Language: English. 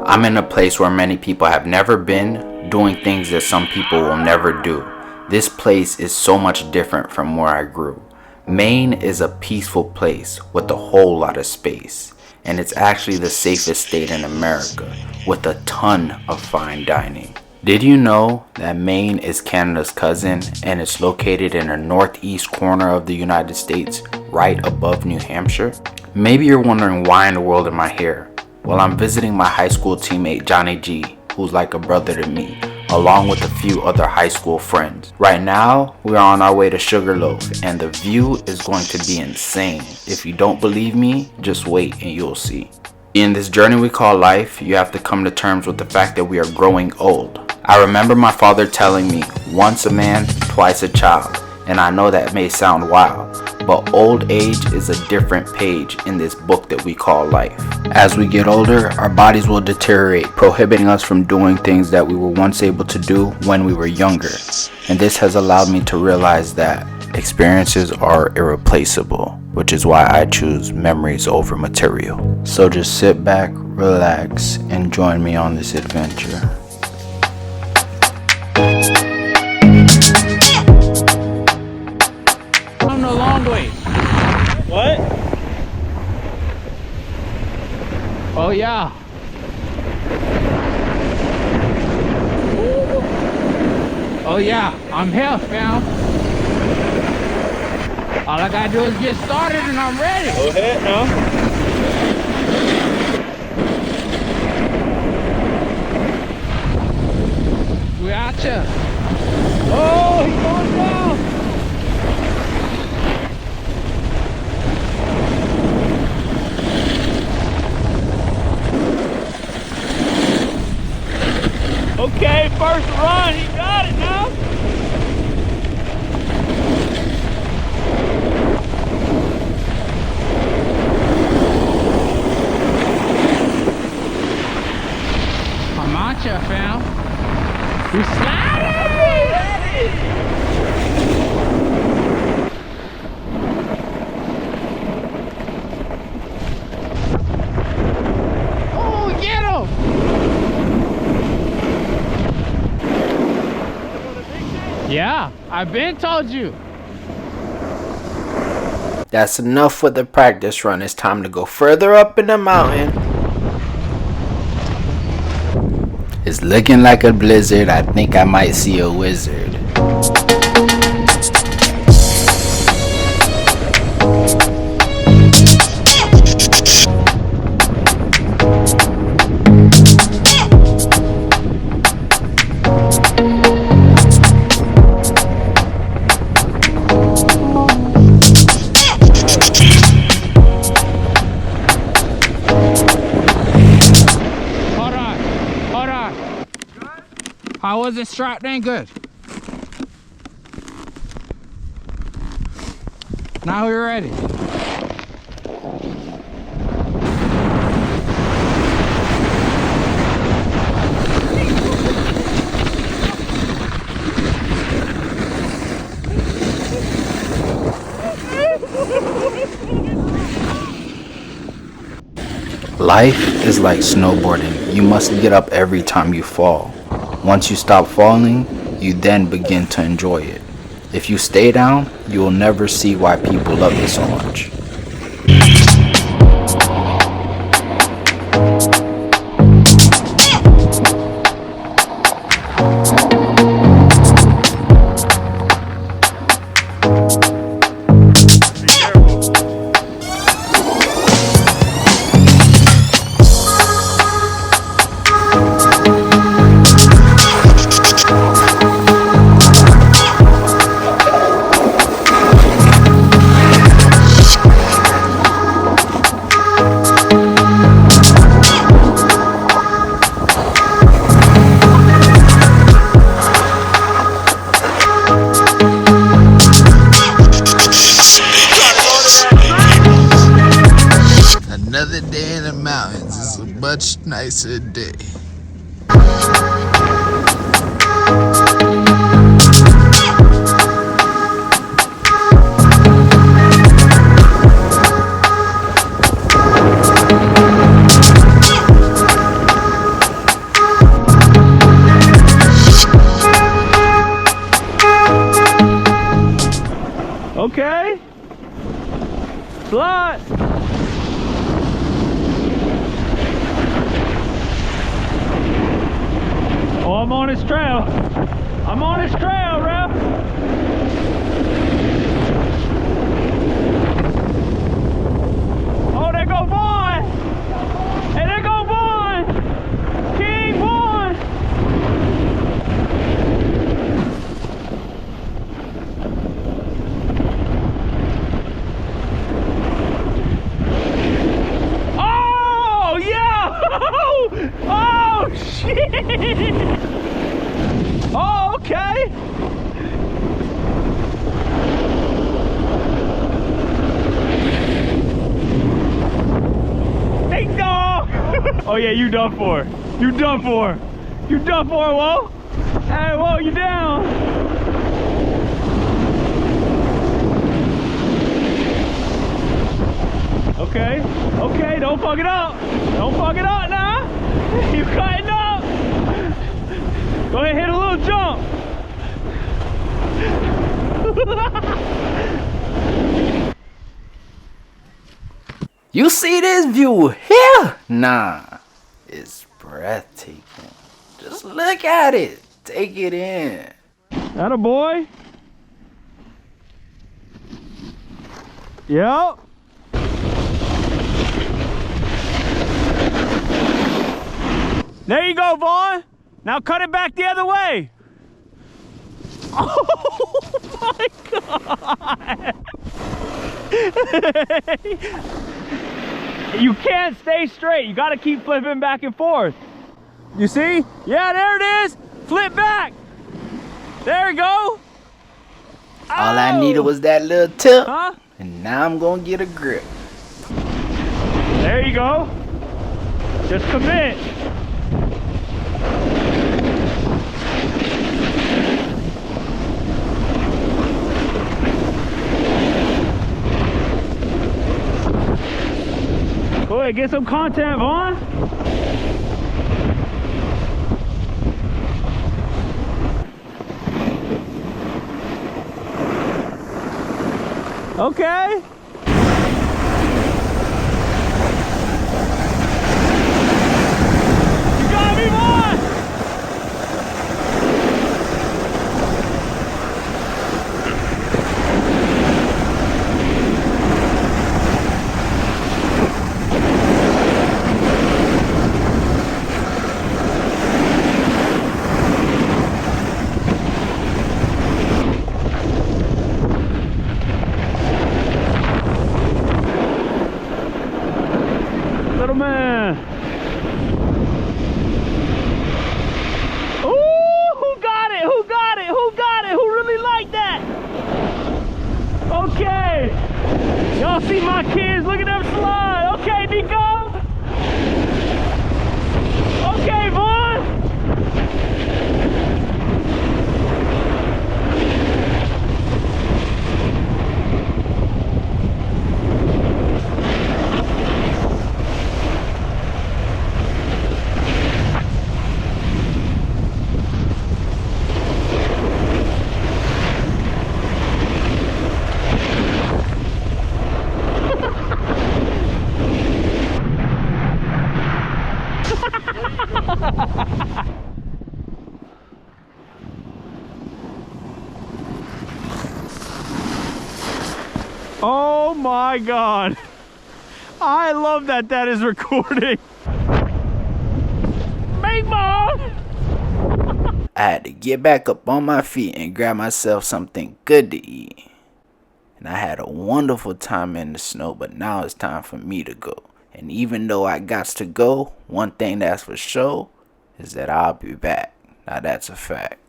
I'm in a place where many people have never been, doing things that some people will never do. This place is so much different from where I grew. Maine is a peaceful place with a whole lot of space, and it's actually the safest state in America with a ton of fine dining. Did you know that Maine is Canada's cousin and it's located in the northeast corner of the United States, right above New Hampshire? Maybe you're wondering why in the world am I here? Well, I'm visiting my high school teammate Johnny G, who's like a brother to me, along with a few other high school friends. Right now, we're on our way to Sugarloaf, and the view is going to be insane. If you don't believe me, just wait and you'll see. In this journey we call life, you have to come to terms with the fact that we are growing old. I remember my father telling me, once a man, twice a child, and I know that may sound wild, but old age is a different page in this book that we call life. As we get older, our bodies will deteriorate, prohibiting us from doing things that we were once able to do when we were younger. And this has allowed me to realize that experiences are irreplaceable, which is why I choose memories over material. So just sit back, relax, and join me on this adventure. On the long way. What? Oh yeah. Oh yeah, I'm here, fam. All I gotta do is get started and I'm ready. Go ahead now. We out here. Oh, he's going down. Okay, first run, he got it now. I'm out here, fam. We sliding! Oh, get him! Yeah, I've been told you. That's enough for the practice run. It's time to go further up in the mountain. It's looking like a blizzard. I think I might see a wizard. How was it strapped in? Good. Now we're ready. Life is like snowboarding. You must get up every time you fall. Once you stop falling, you then begin to enjoy it. If you stay down, you will never see why people love it so much. Another day in the mountains is a much nicer day. Okay. Slide. Oh, I'm on his trail. I'm on his trail, Ralph. Oh, there go Vaughn. Hey, there go Vaughn. King Vaughn. Oh, yeah. Oh, shit. Oh, okay. Hey, dog. Oh, yeah, you done for. You done for. You done for, whoa. Hey, whoa, you down. Okay, okay, don't fuck it up. Don't fuck it up now. You cutting up. Go ahead, hit a little jump. You see this view here? Nah, it's breathtaking. Just look at it. Take it in. Atta boy. Yep. There you go, Vaughn. Now cut it back the other way. Oh my God. You can't stay straight. You got to keep flipping back and forth. You see? Yeah, there it is. Flip back. There you go. All I needed was that little tip. Huh? And now I'm going to get a grip. There you go. Just commit. Go ahead, get some content, Vaughn. Okay. You got me, Vaughn. Little man. Ooh, who got it? Who got it? Who got it? Who really liked that? Okay. Y'all see my kids? Look at them slide. Okay, Nico. Okay, Vaughn. Oh my God. I love that that is recording. Big Mom! I had to get back up on my feet and grab myself something good to eat. And I had a wonderful time in the snow, but now it's time for me to go. And even though I got to go, one thing that's for sure is that I'll be back. Now that's a fact.